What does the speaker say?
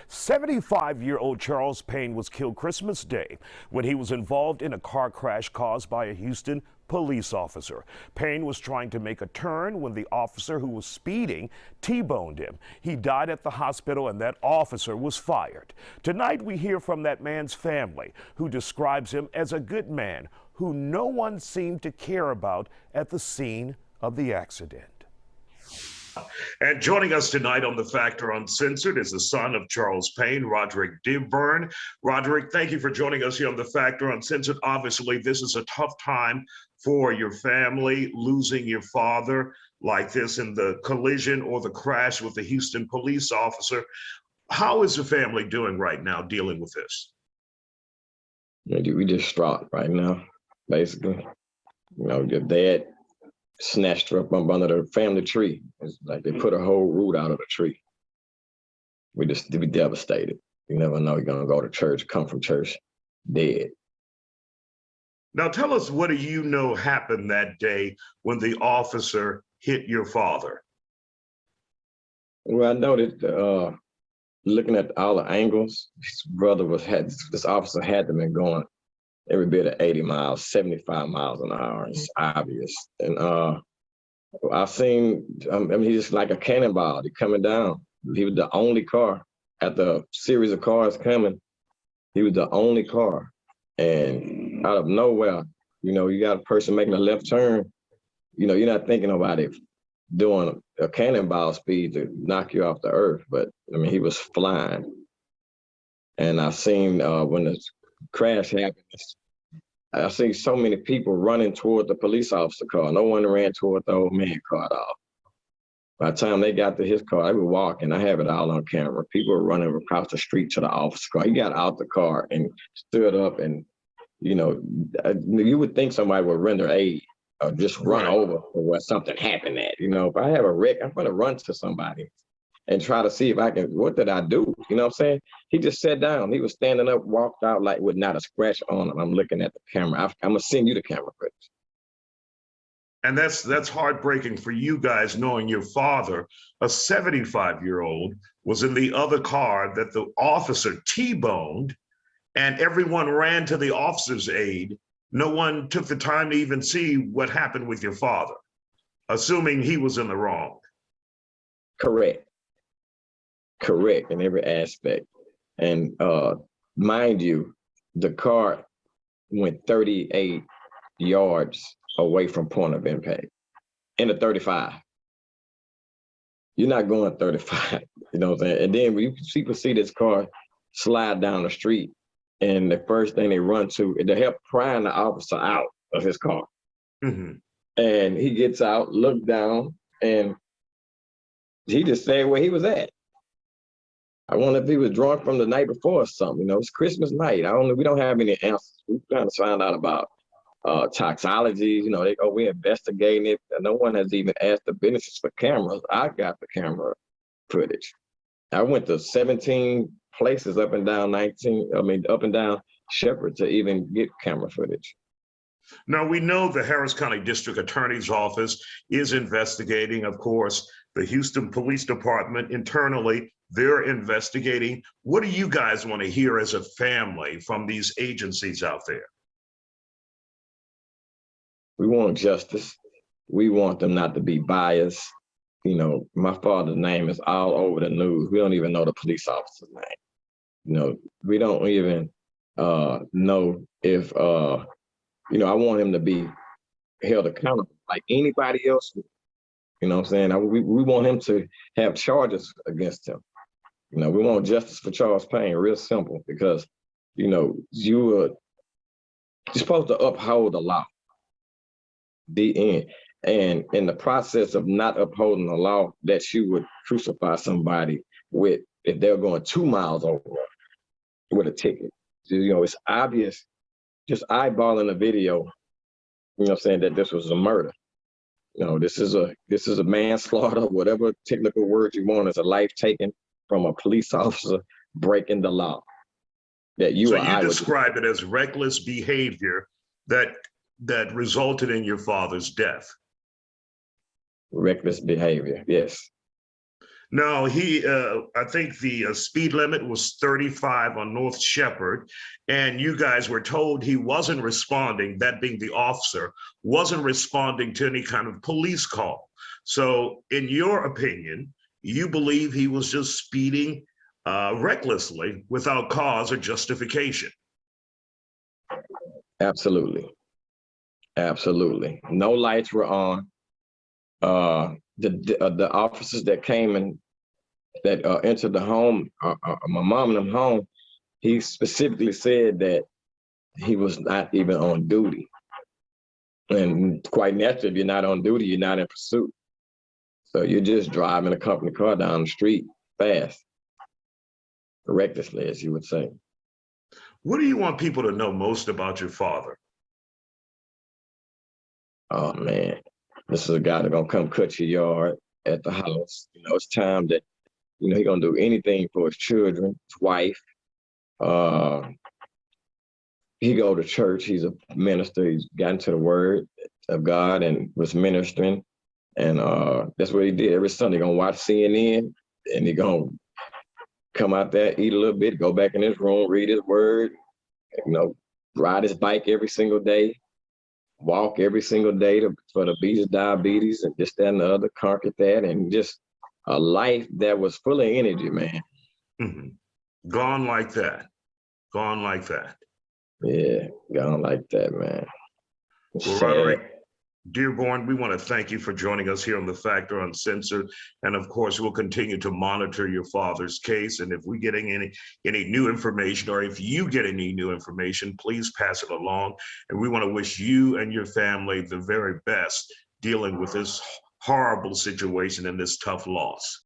75-year-old Charles Payne was killed Christmas Day when he was involved in a car crash caused by a Houston police officer. Payne was trying to make a turn when the officer who was speeding T-boned him. He died at the hospital and that officer was fired. Tonight we hear from that man's family, who describes him as a good man who no one seemed to care about at the scene of the accident. And joining us tonight on The Factor Uncensored is the son of Charles Payne, Roderick DEARBORNE. Roderick, thank you for joining us here on The Factor Uncensored. Obviously, this is a tough time for your family, losing your father like this in the collision or the crash with the Houston police officer. How is the family doing right now dealing with this? We distraught right now, basically. You know, your dad snatched her up under the family tree. It's like they put a whole root out of the tree. We just be devastated. You never know you're gonna go to church, come from church, dead. Now tell us, what do you know happened that day when the officer hit your father? Well, I know that looking at all the angles, his brother this officer had to been going every bit of 80 miles, 75 miles an hour. It's obvious. And I've seen, I mean, he's just like a cannonball. He's coming down. He was the only car at the series of cars coming. He was the only car. And out of nowhere, you know, you got a person making a left turn. You know, you're not thinking about it doing a cannonball speed to knock you off the earth. But I mean, he was flying. And I've seen when the crash happened, I see so many people running toward the police officer car. No one ran toward the old man car at all. By the time they got to his car, they were walking. I have it all on camera. People were running across the street to the officer car. He got out the car and stood up, and you know, you would think somebody would render aid or just run over where something happened at. You know, if I have a wreck, I'm gonna run to somebody and try to see if I can, what did I do? You know what I'm saying? He just sat down. He was standing up, walked out like with not a scratch on him. I'm looking at the camera. I'm gonna send you the camera footage. And that's heartbreaking for you guys, knowing your father, a 75-year-old, was in the other car that the officer T-boned, and everyone ran to the officer's aid. No one took the time to even see what happened with your father, assuming he was in the wrong. Correct. Correct in every aspect. And mind you, the car went 38 yards away from point of impact in the 35. You're not going 35, you know what I'm saying? And then when people see this car slide down the street, and the first thing they run to is to help prying the officer out of his car. Mm-hmm. And he gets out, looked down, and he just stayed where he was at. I wonder if he was drunk from the night before or something. You know, it's Christmas night. We don't have any answers. We're trying to find out about toxology. You know, we're investigating it. And no one has even asked the businesses for cameras. I got the camera footage. I went to 17 places up and down Shepherd to even get camera footage. Now, we know the Harris County District Attorney's Office is investigating, of course, the Houston Police Department internally. They're investigating. What do you guys want to hear as a family from these agencies out there? We want justice. We want them not to be biased. You know, my father's name is all over the news. We don't even know the police officer's name. You know, we don't even know if, you know, I want him to be held accountable like anybody else. You know what I'm saying? We want him to have charges against him. You know, we want justice for Charles Payne, real simple, because, you know, you're supposed to uphold the law, the end. And in the process of not upholding the law, that you would crucify somebody with, if they're going 2 miles over with a ticket. You know, it's obvious, just eyeballing the video, you know what I'm saying, that this was a murder. You know, this is a manslaughter, whatever technical word you want, is a life taken from a police officer breaking the law. That you describe it as reckless behavior that resulted in your father's death. Reckless behavior, yes. No, I think the speed limit was 35 on North Shepherd, and you guys were told he wasn't responding, that being the officer, wasn't responding to any kind of police call. So in your opinion, you believe he was just speeding recklessly without cause or justification? Absolutely. Absolutely. No lights were on. The officers that came and that entered the home, my mom and them home, he specifically said that he was not even on duty. And quite naturally, if you're not on duty, you're not in pursuit. So you're just driving a company car down the street fast, recklessly, as you would say. What do you want people to know most about your father? Oh man, this is a guy that's gonna come cut your yard at the house. You know, it's time that, you know, he's gonna do anything for his children, his wife. He go to church, he's a minister, he's gotten to the word of God and was ministering. And that's what he did. Every Sunday, gonna watch CNN, and he gonna come out there, eat a little bit, go back in his room, read his word, you know, ride his bike every single day, walk every single day for the beat his diabetes and this, that, and the other, conquered that, and just a life that was full of energy, man. Mm-hmm. Gone like that. Gone like that. Yeah, gone like that, man. Well, Roderick Dearborne, we want to thank you for joining us here on The Factor Uncensored. And of course, we'll continue to monitor your father's case. And if we get any new information, or if you get any new information, please pass it along. And we want to wish you and your family the very best dealing with this horrible situation and this tough loss.